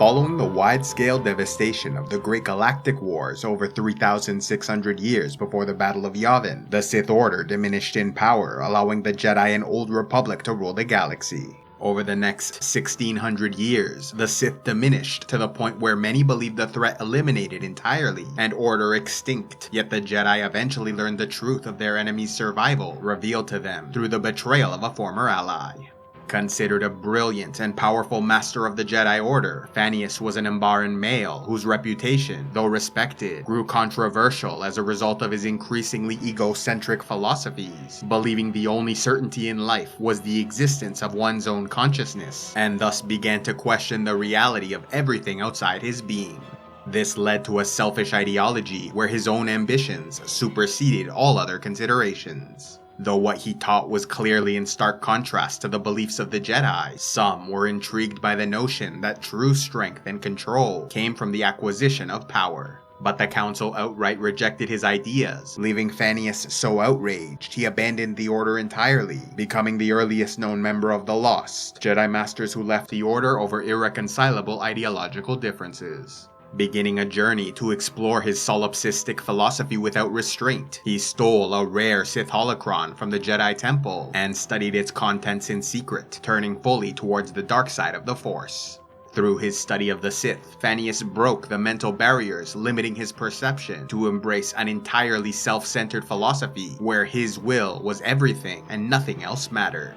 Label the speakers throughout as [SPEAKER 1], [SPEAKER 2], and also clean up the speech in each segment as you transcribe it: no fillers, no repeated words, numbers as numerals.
[SPEAKER 1] Following the wide-scale devastation of the Great Galactic Wars over 3,600 years before the Battle of Yavin, the Sith Order diminished in power, allowing the Jedi and Old Republic to rule the galaxy. Over the next 1,600 years, the Sith diminished to the point where many believed the threat eliminated entirely and order extinct, yet the Jedi eventually learned the truth of their enemy's survival, revealed to them through the betrayal of a former ally. Considered a brilliant and powerful master of the Jedi Order, Thanius was an Umbaran male whose reputation, though respected, grew controversial as a result of his increasingly egocentric philosophies, believing the only certainty in life was the existence of one's own consciousness, and thus began to question the reality of everything outside his being. This led to a selfish ideology where his own ambitions superseded all other considerations. Though what he taught was clearly in stark contrast to the beliefs of the Jedi, some were intrigued by the notion that true strength and control came from the acquisition of power. But the Council outright rejected his ideas, leaving Thanius so outraged he abandoned the Order entirely, becoming the earliest known member of the Lost, Jedi Masters who left the Order over irreconcilable ideological differences. Beginning a journey to explore his solipsistic philosophy without restraint, he stole a rare Sith holocron from the Jedi Temple and studied its contents in secret, turning fully towards the dark side of the Force. Through his study of the Sith, Thanius broke the mental barriers limiting his perception to embrace an entirely self-centered philosophy where his will was everything and nothing else mattered.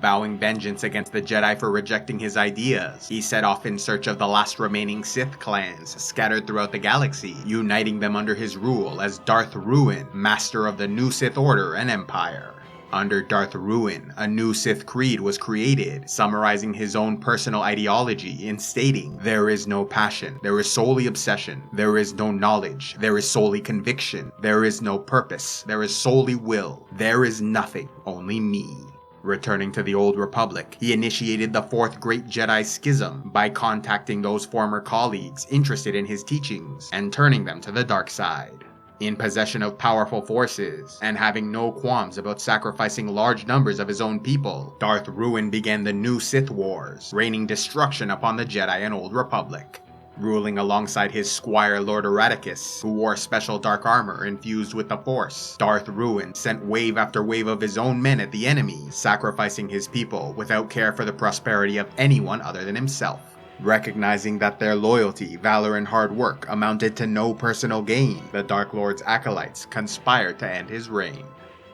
[SPEAKER 1] Vowing vengeance against the Jedi for rejecting his ideas, he set off in search of the last remaining Sith clans scattered throughout the galaxy, uniting them under his rule as Darth Ruin, master of the new Sith Order and Empire. Under Darth Ruin, a new Sith creed was created, summarizing his own personal ideology in stating, "There is no passion, there is solely obsession, there is no knowledge, there is solely conviction, there is no purpose, there is solely will, there is nothing, only me." Returning to the Old Republic, he initiated the Fourth Great Jedi Schism by contacting those former colleagues interested in his teachings and turning them to the dark side. In possession of powerful forces, and having no qualms about sacrificing large numbers of his own people, Darth Ruin began the new Sith Wars, raining destruction upon the Jedi and Old Republic. Ruling alongside his squire Lord Erraticus, who wore special dark armor infused with the Force, Darth Ruin sent wave after wave of his own men at the enemy, sacrificing his people without care for the prosperity of anyone other than himself. Recognizing that their loyalty, valor, and hard work amounted to no personal gain, the Dark Lord's acolytes conspired to end his reign.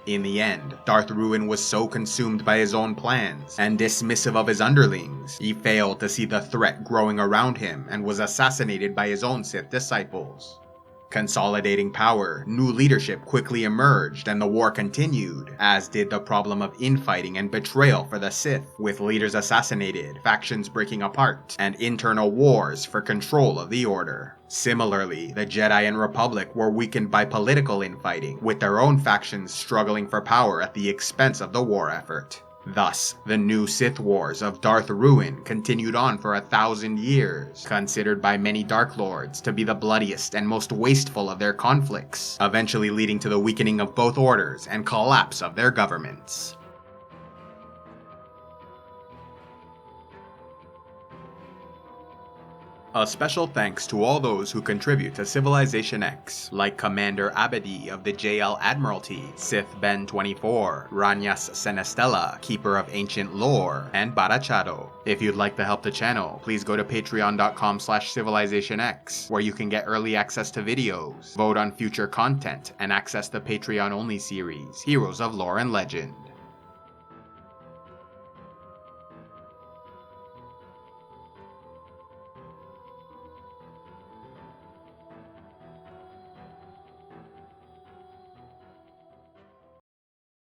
[SPEAKER 1] In the end, Darth Ruin was so consumed by his own plans and dismissive of his underlings, he failed to see the threat growing around him and was assassinated by his own Sith disciples. Consolidating power, new leadership quickly emerged and the war continued, as did the problem of infighting and betrayal for the Sith, with leaders assassinated, factions breaking apart, and internal wars for control of the Order. Similarly, the Jedi and Republic were weakened by political infighting, with their own factions struggling for power at the expense of the war effort. Thus, the new Sith Wars of Darth Ruin continued on for 1,000 years, considered by many Dark Lords to be the bloodiest and most wasteful of their conflicts, eventually leading to the weakening of both orders and collapse of their governments. A special thanks to all those who contribute to Civilization X, like Commander Abadi of the JL Admiralty, Sith Ben 24, Ranyas Senestella, Keeper of Ancient Lore, and Barachado. If you'd like to help the channel, please go to patreon.com/civilizationx, where you can get early access to videos, vote on future content, and access the Patreon-only series, Heroes of Lore and Legend.